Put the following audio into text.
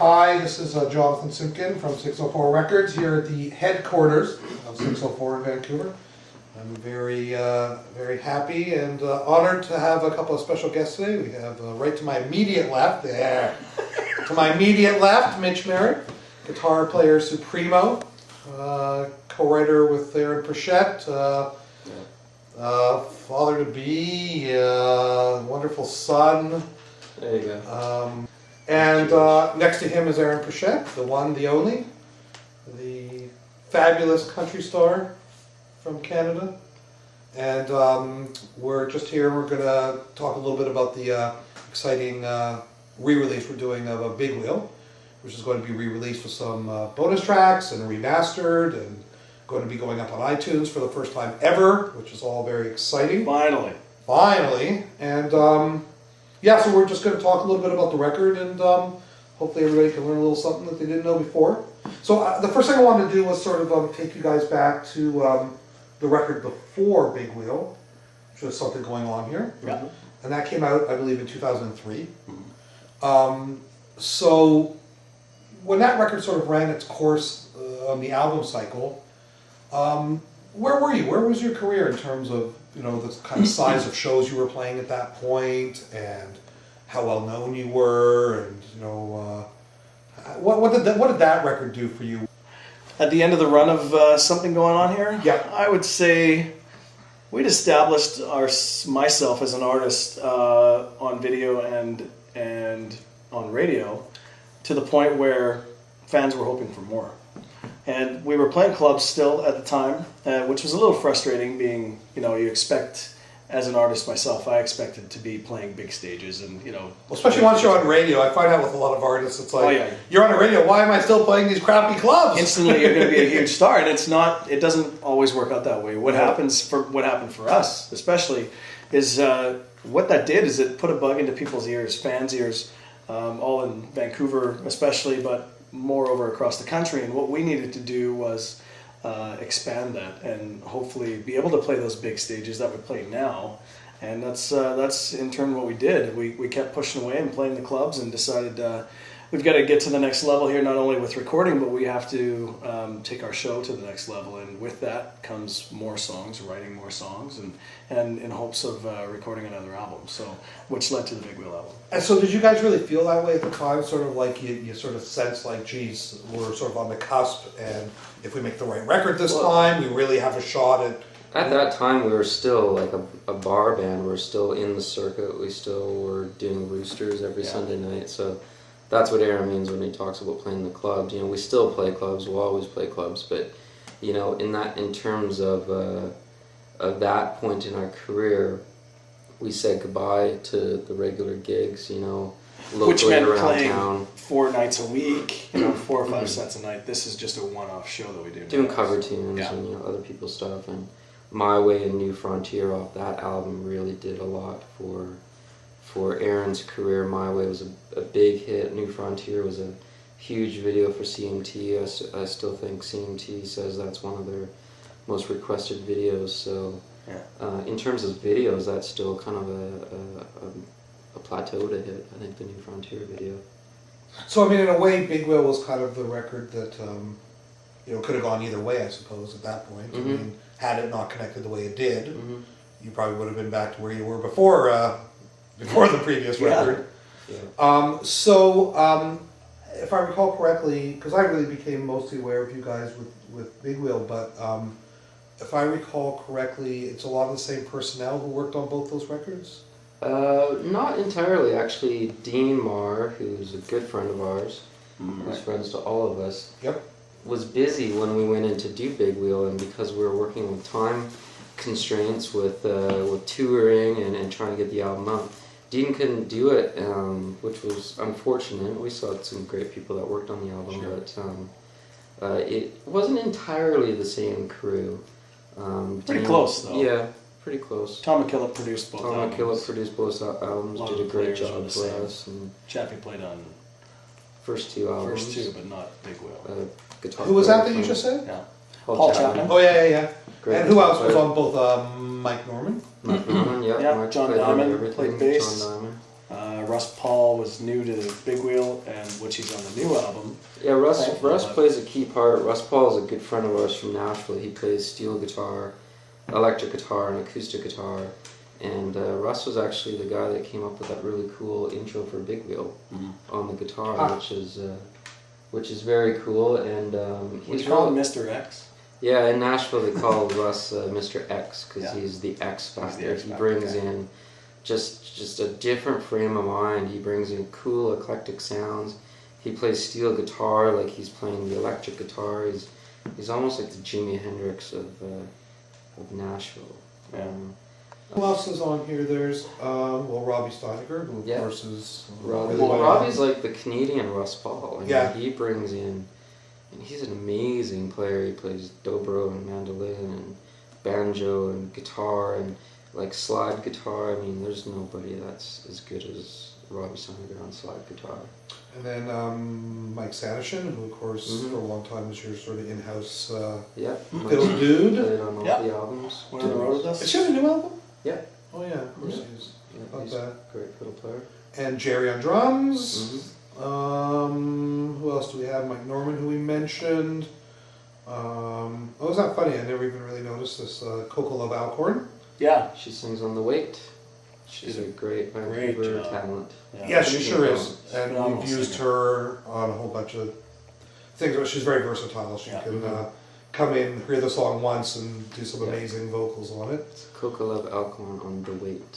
Hi, this is Jonathan Simkin from 604 Records here at the headquarters of 604 in Vancouver. I'm very happy and honored to have a couple of special guests today. We have right to my immediate left, Mitch Merritt, guitar player Supremo, co-writer with Aaron Pritchett, father-to-be, wonderful son. There you go. And next to him is Aaron Pritchett, the one, the only, the fabulous country star from Canada. And we're just here, we're going to talk a little bit about the exciting re-release we're doing of a Big Wheel, which is going to be re-released with some bonus tracks and remastered and going to be going up on iTunes for the first time ever, which is all very exciting. Finally. And yeah, so we're just going to talk a little bit about the record and hopefully everybody can learn a little something that they didn't know before. So the first thing I wanted to do was sort of take you guys back to the record before Big Wheel, which was Something Going On Here. Yeah. And that came out, I believe, in 2003. So when that record sort of ran its course on the album cycle, where were you? Where was your career in terms of, you know, the kind of size of shows you were playing at that point, and how well known you were, and you know, what did that record do for you? At the end of the run of Something Going On Here, Yeah. I would say we'd established myself as an artist on video and on radio to the point where fans were hoping for more. And we were playing clubs still at the time, which was a little frustrating, being, you know, you expect, as an artist myself, I expected to be playing big stages and, you know. Well, especially once you're on radio, I find out with a lot of artists, it's like, Oh, yeah. You're on the radio, why am I still playing these crappy clubs? Instantly you're going to be a huge star, and it doesn't always work out that way. What happened for us, especially, is what that did is it put a bug into people's ears, fans' ears, all in Vancouver especially, but moreover across the country. And what we needed to do was expand that and hopefully be able to play those big stages that we play now. And that's in turn what we did. We kept pushing away and playing the clubs and decided we've got to get to the next level here, not only with recording, but we have to take our show to the next level. And with that comes more songs, writing more songs, and in hopes of recording another album. So, which led to the Big Wheel album. And so did you guys really feel that way at the time? Sort of like you sort of sense like, geez, we're sort of on the cusp, and if we make the right record this time, we really have a shot at... At that time, we were still like a bar band. We were still in the circuit. We still were doing Roosters every Sunday night. So that's what Aaron means when he talks about playing the clubs. You know, we still play clubs. We'll always play clubs. But you know, in terms of that point in our career, we said goodbye to the regular gigs. You know, Which locally meant around playing town. 4 nights a week, you know, 4 or 5 sets a night. This is just a one-off show that we do. Doing now. cover tunes Yeah. and, you know, other people's stuff. And My Way and New Frontier off that album really did a lot for Aaron's career. My Way was a big hit. New Frontier was a huge video for CMT. I still think CMT says that's one of their most requested videos. So in terms of videos, that's still kind of a plateau to hit, I think, the New Frontier video. So, I mean, in a way, Big Wheel was kind of the record that, you know, could have gone either way, I suppose, at that point. Mm-hmm. I mean, had it not connected the way it did, you probably would have been back to where you were before the previous record. Yeah. If I recall correctly, because I really became mostly aware of you guys with Big Wheel, but if I recall correctly, it's a lot of the same personnel who worked on both those records? Not entirely, actually. Dean Marr, who's a good friend of ours, who's friends to all of us, was busy when we went in to do Big Wheel, and because we were working with time constraints with touring and trying to get the album out, Dean couldn't do it, which was unfortunate. We still had some great people that worked on the album, but it wasn't entirely the same crew. Pretty Dean, close, though. Yeah. Pretty close. Tom McKillop produced both albums. Tom McKillop produced both albums, A lot did of a the great players were job the for same. us. And Chappie played on first 2 albums. first 2, but not Big Wheel. Guitar Who was player that you from just said? Yeah. Paul Chapman. Oh, yeah. Great And who else guitar was player. on both Mike Norman? Mike Norman, Yeah, Mike John played on Diamond everything. played bass. John Diamond. Russ Paul was new to the Big Wheel, and which he's on the new album. Yeah, Russ Right. plays a key part. Russ Paul is a good friend of ours from Nashville. He plays steel guitar, electric guitar, and acoustic guitar. And Russ was actually the guy that came up with that really cool intro for Big Wheel on the guitar, which is very cool. And We he's call him Mr. X. yeah, in Nashville they call Russ Mr. X because Yeah. he's the X He's the factor. X He factor, brings yeah. in just a different frame of mind. He brings in cool eclectic sounds. He plays steel guitar like he's playing the electric guitar. He's almost like the Jimi Hendrix of Nashville. Yeah. Who else is on here? There's Robbie Steiger, who of Yeah. course is Robbie, really well Robbie's like the Canadian Russ Paul. I mean, Yeah. he brings in, and he's an amazing player. He plays dobro and mandolin and banjo and guitar and like slide guitar. I mean, there's nobody that's as good as Robbie Steiger on slide guitar. And then Mike Sanishin, who of course Mhm. for a long time was your sort of in-house Yeah, fiddle dude. played on all Yeah. the albums. Went on the road with us. Is she on a new album? Yeah. Oh yeah, of course Yeah. he is. Yeah, Not he's bad. a great fiddle player. And Jerry on drums. Mhm. Who else do we have? Mike Norman, who we mentioned. Is that funny? I never even really noticed this. Coco Love Alcorn. Yeah. She sings on The Weight. She's a great Vancouver job. talent. Yeah, she sure is. And Phenomenal we've used singer. her on a whole bunch of things. But she's very versatile. She Yeah. can come in, hear the song once, and do some Yeah. amazing vocals on it. Coco Love Alcorn on The Weight.